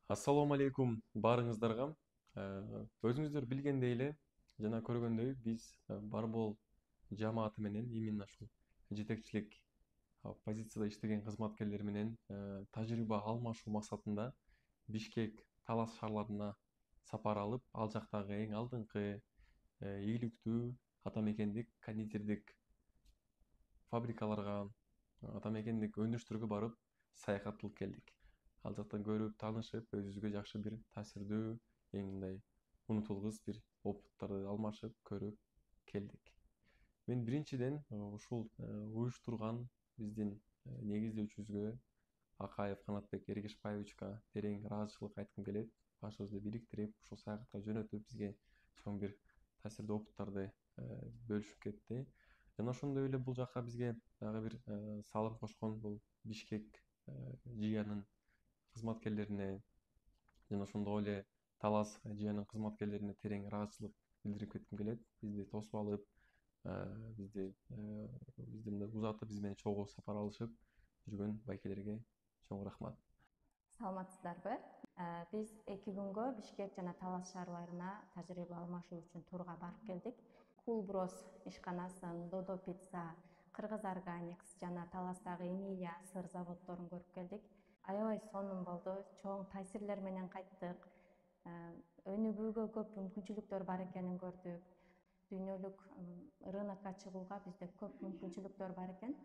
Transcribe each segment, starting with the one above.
Ассалому алейкум баарыңыздарга. Өзүңүздөр билгендей эле жана көргөндөй биз Барбол жамааты менен именно ушул жетекчилик позицияда иштеген кызматкерлер менен тажрыйба алмашуу максатында Бишкек Талас шаарларына сапар алып, ал жактагы эң алдыңкы ийгиликтүү атамекендик кондитердик фабрикаларга, атамекендик өндүрүштөргө барып саякат кылып келдик. Ал жактан көрүп, таанышып, өзүбүзгө жакшы бир таасирдүү, эң мындай унутулгус бир опыттарды алмашып, көрүп келдик. Мен биринчиден ушул уюштурган биздин негиздөөчүбүзгө Акаев Канатбек Эргешбаевичка терең ыраазычылык айткым келет. Башыбызды бириктирип, ушул саякатка жөнөтүп, бизге чоң бир таасирдүү опыттарды бөлүшүп кетти. Жана ошондой эле бул жака бизге дагы бир салым кошкон бул Бишкек ЖИАнын кызматкерлерине жана ошондой эле Талас ЖИАнын кызматкерлерине терең ыраазычылык билдирип кетким келет. Бизди тосуп алып, бизди мындай узатып, биз менен чогуу сапар алышып жүргөн байкелерге чоң рахмат. Саламатсыздарбы? Биз 2 күнгө Бишкек жана Талас шаарларына тажрыйба алмашуу үчүн турга барып келдик. Кулброс ишканасын, Додо пицца, Кыргыз Органикс жана Таластагы Эмилия сыр заводдорун көрүп келдик. Аябай сонун болду, чоң таасирлер менен кайттык. Өнүгүүгө көп мүмкүнчүлүктөр бар экенин көрдүк. Дүйнөлүк рынокко чыгууга бизде көп мүмкүнчүлүктөр бар экен.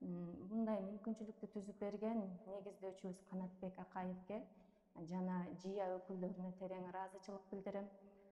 Мындай мүмкүнчүлүктү түзүп берген негиздөөчүбүз Канатбек Акаевге жана ЖИА өкүлдөрүнө терең ыраазычылык билдирем.